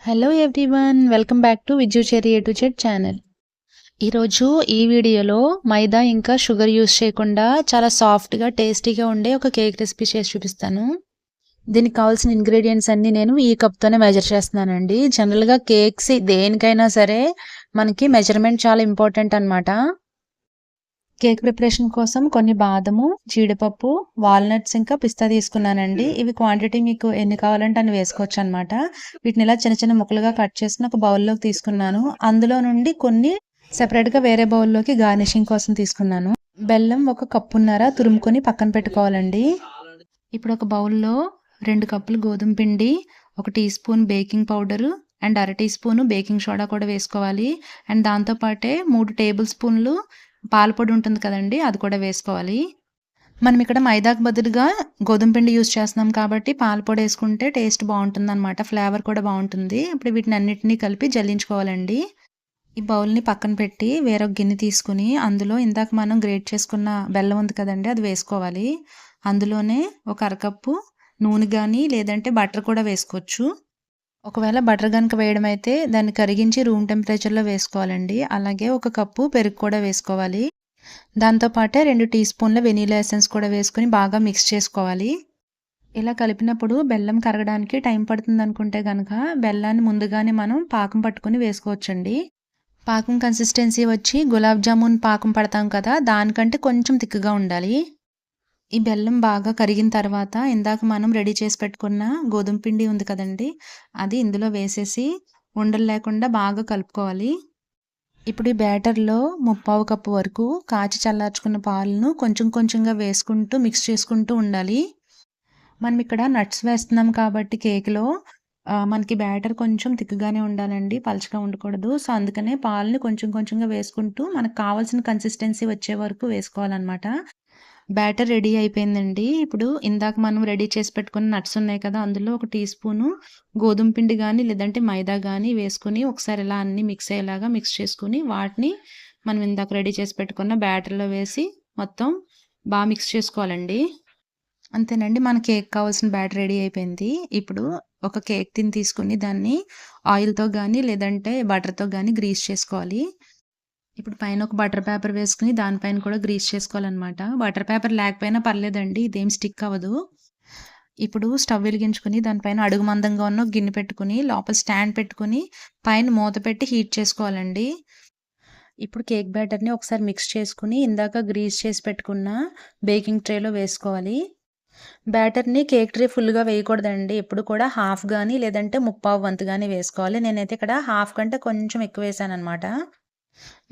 Hello everyone, welcome back to Vijju cherry A to Z channel. ఈరోజు ఈ వీడియోలో మైదా ఇంకా షుగర్ యూస్ చేయకుండా చాలా సాఫ్ట్గా టేస్టీగా ఉండే ఒక కేక్ రెసిపీ చేసి చూపిస్తాను. దీనికి కావాల్సిన ఇంగ్రీడియంట్స్ అన్నీ నేను ఈ కప్తోనే మెజర్ చేస్తున్నానండి. జనరల్గా కేక్స్ దేనికైనా సరే మనకి మెజర్మెంట్ చాలా ఇంపార్టెంట్ అనమాట. కేక్ ప్రిపరేషన్ కోసం కొన్ని బాదము, జీడిపప్పు, వాల్నట్స్ ఇంకా పిస్తా తీసుకున్నానండి. ఇవి క్వాంటిటీ మీకు ఎన్ని కావాలంటే అన్ని వేసుకోవచ్చు అనమాట. వీటిని ఇలా చిన్న చిన్న ముక్కలుగా కట్ చేసుకుని ఒక బౌల్లోకి తీసుకున్నాను. అందులో నుండి కొన్ని సెపరేట్గా వేరే బౌల్లోకి గార్నిషింగ్ కోసం తీసుకున్నాను. బెల్లం ఒక కప్పున్నర తురుముకొని పక్కన పెట్టుకోవాలండి. ఇప్పుడు ఒక బౌల్లో 2 కప్పులు గోధుమ పిండి, 1 teaspoon baking powder and అర టీ స్పూను బేకింగ్ సోడా కూడా వేసుకోవాలి. అండ్ దాంతోపాటే 3 టేబుల్ స్పూన్లు పాలపొడి ఉంటుంది కదండి, అది కూడా వేసుకోవాలి. మనం ఇక్కడ మైదాకు బదులుగా గోధుమ పిండి యూస్ చేస్తున్నాం కాబట్టి పాలపొడి వేసుకుంటే టేస్ట్ బాగుంటుంది అనమాట, ఫ్లేవర్ కూడా బాగుంటుంది. ఇప్పుడు వీటిని అన్నిటినీ కలిపి జల్లించుకోవాలండి. ఈ బౌల్ని పక్కన పెట్టి వేరొక గిన్నె తీసుకుని అందులో ఇందాక మనం గ్రేట్ చేసుకున్న బెల్లం ఉంది కదండి, అది వేసుకోవాలి. అందులోనే ఒక అరకప్పు నూనె కానీ లేదంటే బటర్ కూడా వేసుకోవచ్చు. ఒకవేళ బటర్ కనుక వేయడం అయితే దాన్ని కరిగించి రూమ్ టెంపరేచర్లో వేసుకోవాలండి. అలాగే ఒక కప్పు పెరుగు కూడా వేసుకోవాలి. దాంతోపాటే 2 టీ స్పూన్ల వెనీలా ఎసెన్స్ కూడా వేసుకుని బాగా మిక్స్ చేసుకోవాలి. ఇలా కలిపినప్పుడు బెల్లం కరగడానికి టైం పడుతుంది అనుకుంటే కనుక బెల్లాన్ని ముందుగానే మనం పాకం పట్టుకుని వేసుకోవచ్చండి. పాకం కన్సిస్టెన్సీ వచ్చి గులాబ్ జామున్ పాకం పడతాం కదా, దానికంటే కొంచెం తిక్కుగా ఉండాలి. ఈ బెల్లం బాగా కరిగిన తర్వాత ఇందాక మనం రెడీ చేసి పెట్టుకున్న గోధుమ పిండి ఉంది కదండి, అది ఇందులో వేసేసి ఉండలు లేకుండా బాగా కలుపుకోవాలి. ఇప్పుడు ఈ బ్యాటర్లో 3/4 కప్పు వరకు కాచి చల్లార్చుకున్న పాలను కొంచెం కొంచెంగా వేసుకుంటూ మిక్స్ చేసుకుంటూ ఉండాలి. మనం ఇక్కడ నట్స్ వేస్తున్నాం కాబట్టి కేక్లో మనకి బ్యాటర్ కొంచెం తిక్కుగానే ఉండాలండి, పలచగా ఉండకూడదు. సో అందుకనే పాలని కొంచెం కొంచెంగా వేసుకుంటూ మనకు కావాల్సిన కన్సిస్టెన్సీ వచ్చే వరకు వేసుకోవాలన్నమాట. బ్యాటర్ రెడీ అయిపోయిందండి. ఇప్పుడు ఇందాక మనం రెడీ చేసి పెట్టుకున్న నట్స్ ఉన్నాయి కదా, అందులో ఒక టీ స్పూను గోధుమ పిండి కానీ లేదంటే మైదా కానీ వేసుకుని ఒకసారి ఇలా అన్నీ మిక్స్ అయ్యేలాగా మిక్స్ చేసుకుని వాటిని మనం ఇందాక రెడీ చేసి పెట్టుకున్న బ్యాటర్లో వేసి మొత్తం బాగా మిక్స్ చేసుకోవాలండి. అంతేనండి, మన కేక్ కావాల్సిన బ్యాటర్ రెడీ అయిపోయింది. ఇప్పుడు ఒక కేక్ టిన్ తీసుకుని దాన్ని ఆయిల్తో కానీ లేదంటే బటర్తో కానీ గ్రీస్ చేసుకోవాలి. ఇప్పుడు పైన ఒక బటర్ పేపర్ వేసుకుని దానిపైన కూడా గ్రీస్ చేసుకోవాలన్నమాట. బటర్ పేపర్ లేకపోయినా పర్లేదండి, ఇదేం స్టిక్ అవ్వదు. ఇప్పుడు స్టవ్ వెలిగించుకుని దానిపైన అడుగు మందంగా ఉన్న గిన్నె పెట్టుకుని లోపల స్టాండ్ పెట్టుకుని పైన మూత పెట్టి హీట్ చేసుకోవాలండి. ఇప్పుడు కేక్ బ్యాటర్ని ఒకసారి మిక్స్ చేసుకుని ఇందాక గ్రీస్ చేసి పెట్టుకున్న బేకింగ్ ట్రేలో వేసుకోవాలి. బ్యాటర్ని కేక్ ట్రే ఫుల్గా వేయకూడదండి, ఎప్పుడు కూడా హాఫ్ కానీ లేదంటే 3/4 వంతు కానీ వేసుకోవాలి. నేనైతే ఇక్కడ హాఫ్ కంటే కొంచెం ఎక్కువ వేసాను అనమాట.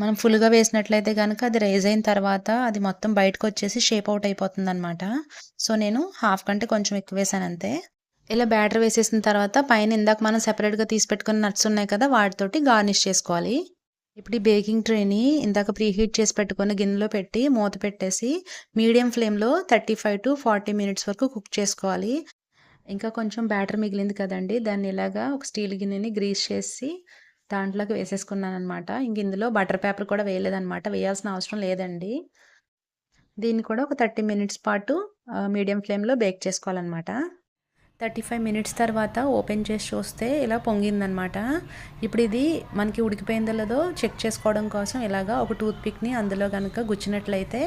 మనం ఫుల్గా వేసినట్లయితే కనుక అది రైజ్ అయిన తర్వాత అది మొత్తం బయటకు వచ్చేసి షేప్ అవుట్ అయిపోతుంది అనమాట. సో నేను హాఫ్ కంటే కొంచెం ఎక్కువ వేసాను అంతే. ఇలా బ్యాటర్ వేసేసిన తర్వాత పైన ఇందాక మనం సెపరేట్గా తీసి పెట్టుకున్న నట్స్ ఉన్నాయి కదా, వాటితోటి గార్నిష్ చేసుకోవాలి. ఇప్పుడు ఈ బేకింగ్ ట్రేని ఇందాక ప్రీహీట్ చేసి పెట్టుకున్న గిన్నెలో పెట్టి మూత పెట్టేసి మీడియం ఫ్లేమ్లో 35 to 40 మినిట్స్ వరకు కుక్ చేసుకోవాలి. ఇంకా కొంచెం బ్యాటర్ మిగిలింది కదండి, దాన్ని ఇలాగా ఒక స్టీల్ గిన్నెని గ్రీస్ చేసి దాంట్లోకి వేసేసుకున్నాను అనమాట. ఇంక ఇందులో బటర్ పేపర్ కూడా వేయలేదనమాట, వేయాల్సిన అవసరం లేదండి. దీన్ని కూడా ఒక 30 మినిట్స్ పాటు మీడియం ఫ్లేమ్లో బేక్ చేసుకోవాలన్నమాట. 35 మినిట్స్ తర్వాత ఓపెన్ చేసి చూస్తే ఇలా పొంగిందనమాట. ఇప్పుడు ఇది మనకి ఉడికిపోయిందో లేదో చెక్ చేసుకోవడం కోసం ఇలాగా ఒక టూత్ పిక్ని అందులో కనుక గుచ్చినట్లయితే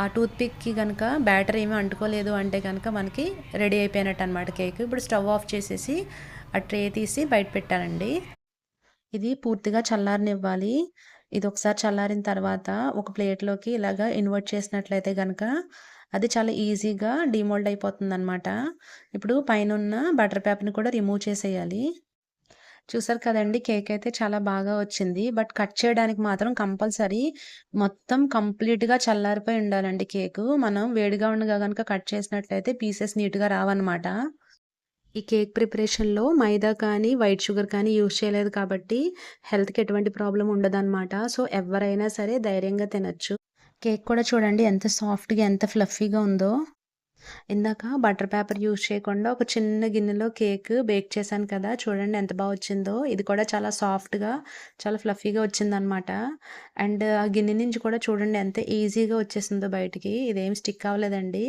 ఆ టూత్ పిక్కి కనుక బ్యాటర్ ఏమీ అంటుకోలేదు అంటే కనుక మనకి రెడీ అయిపోయినట్టు అనమాట కేక్. ఇప్పుడు స్టవ్ ఆఫ్ చేసేసి ఆ ట్రే తీసి బయట పెట్టానండి. ఇది పూర్తిగా చల్లారనివ్వాలి. ఇది ఒకసారి చల్లారిన తర్వాత ఒక ప్లేట్లోకి ఇలాగా ఇన్వర్ట్ చేసినట్లయితే కనుక అది చాలా ఈజీగా డిమోల్డ్ అయిపోతుందన్నమాట. ఇప్పుడు పైనున్న బటర్ పేపర్ని కూడా రిమూవ్ చేసేయాలి. చూసారు కదండి, కేక్ అయితే చాలా బాగా వచ్చింది. బట్ కట్ చేయడానికి మాత్రం కంపల్సరీ మొత్తం కంప్లీట్గా చల్లారిపోయి ఉండాలండి కేకు. మనం వేడిగా ఉండగా కనుక కట్ చేసినట్లయితే పీసెస్ నీట్గా రావన్నమాట. ఈ కేక్ ప్రిపరేషన్లో మైదా కానీ వైట్ షుగర్ కానీ యూజ్ చేయలేదు కాబట్టి హెల్త్కి ఎటువంటి ప్రాబ్లం ఉండదన్నమాట. సో ఎవరైనా సరే ధైర్యంగా తినచ్చు. కేక్ కూడా చూడండి ఎంత సాఫ్ట్గా ఎంత ఫ్లఫీగా ఉందో. ఇందాక బటర్ పేపర్ యూజ్ చేయకుండా ఒక చిన్న గిన్నెలో కేక్ బేక్ చేశాను కదా, చూడండి ఎంత బాగా వచ్చిందో. ఇది కూడా చాలా సాఫ్ట్గా చాలా ఫ్లఫీగా వచ్చిందనమాట. అండ్ ఆ గిన్నె నుంచి కూడా చూడండి ఎంత ఈజీగా వచ్చేసిందో బయటికి. ఇదేం స్టిక్ అవ్వలేదండి,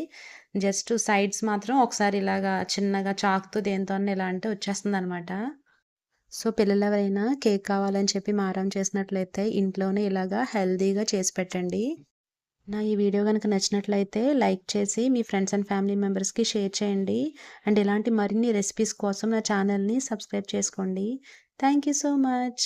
జస్ట్ సైడ్స్ మాత్రం ఒకసారి ఇలాగా చిన్నగా చాకుతో దేంతో ఇలా అంటే వచ్చేస్తుంది అనమాట. సో, పిల్లలెవరైనా కేక్ కావాలని చెప్పి మారం చేసినట్లయితే ఇంట్లోనే ఇలాగా హెల్తీగా చేసి పెట్టండి. ఈ వీడియో గనుక నచ్చినట్లయితే లైక్ చేసి మీ ఫ్రెండ్స్ అండ్ ఫ్యామిలీ మెంబర్స్‌కి షేర్ చేయండి. అండ్ ఇలాంటి మరిన్ని రెసిపీస్ కోసం నా ఛానల్‌ని సబ్స్క్రైబ్ చేసుకోండి. Thank you so much.